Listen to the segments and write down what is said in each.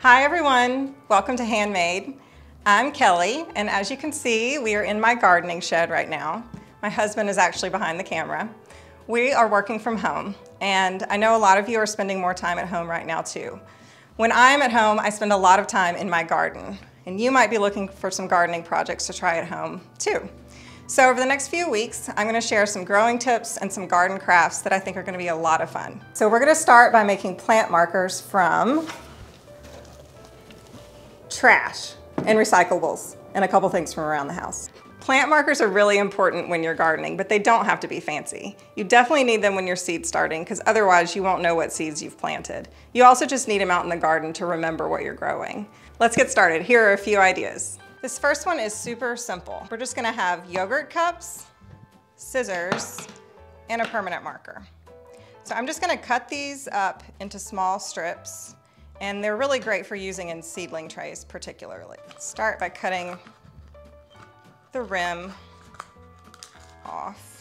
Hi everyone, welcome to Handmade. I'm Kelly, and as you can see, we are in my gardening shed right now. My husband is actually behind the camera. We are working from home, and I know a lot of you are spending more time at home right now too. When I'm at home, I spend a lot of time in my garden, and you might be looking for some gardening projects to try at home too. So over the next few weeks, I'm going to share some growing tips and some garden crafts that I think are going to be a lot of fun. So we're going to start by making plant markers from trash and recyclables and a couple things from around the house. Plant markers are really important when you're gardening, but they don't have to be fancy. You definitely need them when you're seed starting because otherwise you won't know what seeds you've planted. You also just need them out in the garden to remember what you're growing. Let's get started. Here are a few ideas. This first one is super simple. We're just gonna have yogurt cups, scissors, and a permanent marker. So I'm just gonna cut these up into small strips, and they're really great for using in seedling trays particularly. Start by cutting the rim off.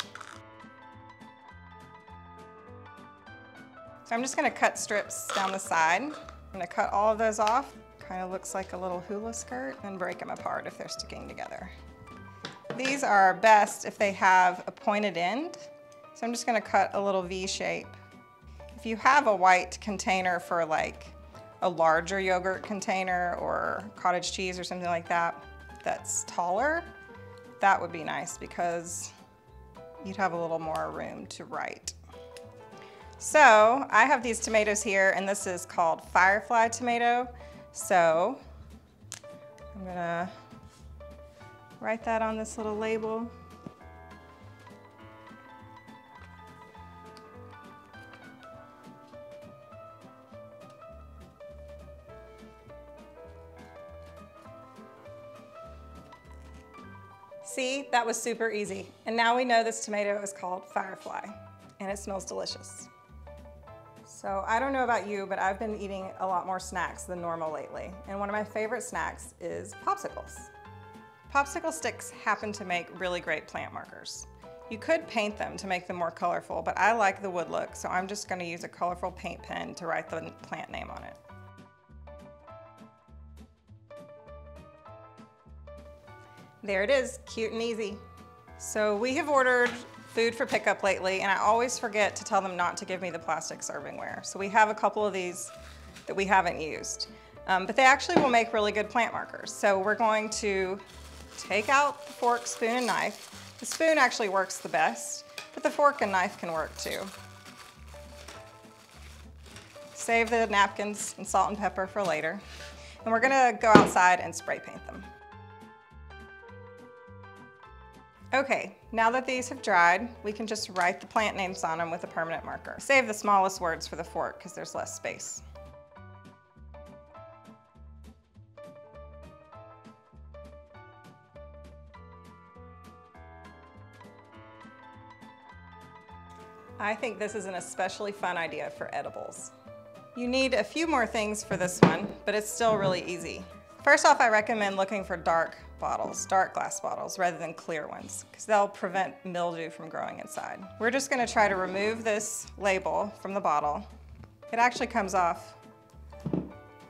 So I'm just gonna cut strips down the side. I'm gonna cut all of those off. Kind of looks like a little hula skirt, and break them apart if they're sticking together. These are best if they have a pointed end. So I'm just gonna cut a little V shape. If you have a white container for like a larger yogurt container or cottage cheese or something like that, that's taller, that would be nice because you'd have a little more room to write. So I have these tomatoes here, and this is called Firefly tomato. So I'm gonna write that on this little label. See, that was super easy. And now we know this tomato is called Firefly, and it smells delicious. So I don't know about you, but I've been eating a lot more snacks than normal lately. And one of my favorite snacks is popsicles. Popsicle sticks happen to make really great plant markers. You could paint them to make them more colorful, but I like the wood look, so I'm just gonna use a colorful paint pen to write the plant name on it. There it is, cute and easy. So we have ordered food for pickup lately, and I always forget to tell them not to give me the plastic servingware. So we have a couple of these that we haven't used, but they actually will make really good plant markers. So we're going to take out the fork, spoon, and knife. The spoon actually works the best, but the fork and knife can work too. Save the napkins and salt and pepper for later. And we're gonna go outside and spray paint them. Okay, now that these have dried, we can just write the plant names on them with a permanent marker. Save the smallest words for the fork because there's less space. I think this is an especially fun idea for edibles. You need a few more things for this one, but it's still really easy. First off, I recommend looking for dark glass bottles, rather than clear ones, because they'll prevent mildew from growing inside. We're just gonna try to remove this label from the bottle. It actually comes off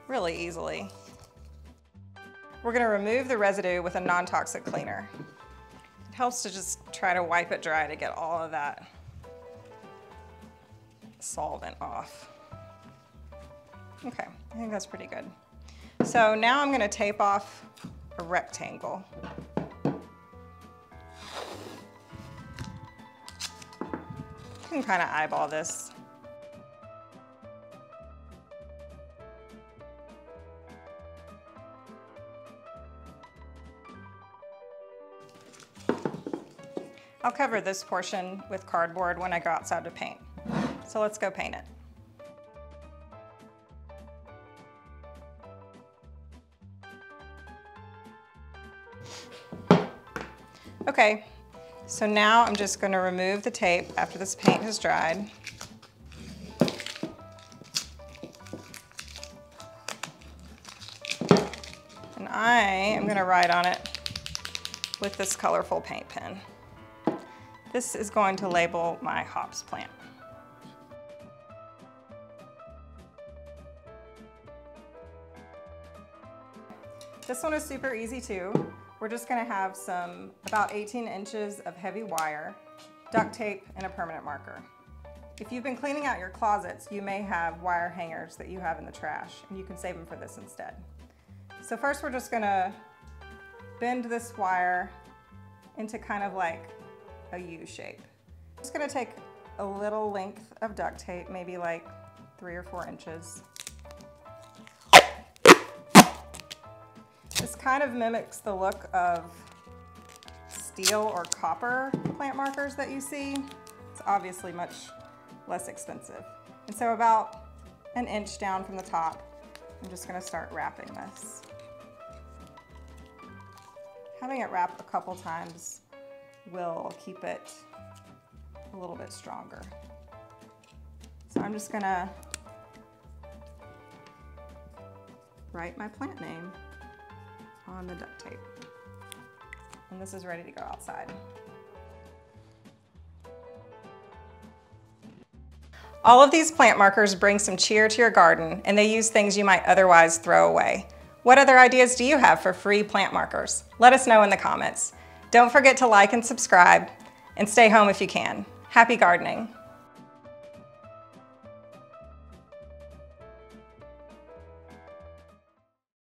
really easily. We're gonna remove the residue with a non-toxic cleaner. It helps to just try to wipe it dry to get all of that solvent off. Okay, I think that's pretty good. So now I'm gonna tape off a rectangle. You can kind of eyeball this. I'll cover this portion with cardboard when I go outside to paint. So let's go paint it. Okay, so now I'm just going to remove the tape after this paint has dried. And I am going to write on it with this colorful paint pen. This is going to label my hops plant. This one is super easy too. We're just gonna have about 18 inches of heavy wire, duct tape, and a permanent marker. If you've been cleaning out your closets, you may have wire hangers that you have in the trash, and you can save them for this instead. So first we're just gonna bend this wire into kind of like a U shape. I'm just gonna take a little length of duct tape, maybe like 3 or 4 inches. This kind of mimics the look of steel or copper plant markers that you see. It's obviously much less expensive. And so about an inch down from the top, I'm just gonna start wrapping this. Having it wrap a couple times will keep it a little bit stronger. So I'm just gonna write my plant name on the duct tape. And this is ready to go outside. All of these plant markers bring some cheer to your garden, and they use things you might otherwise throw away. What other ideas do you have for free plant markers? Let us know in the comments. Don't forget to like and subscribe, and stay home if you can. Happy gardening.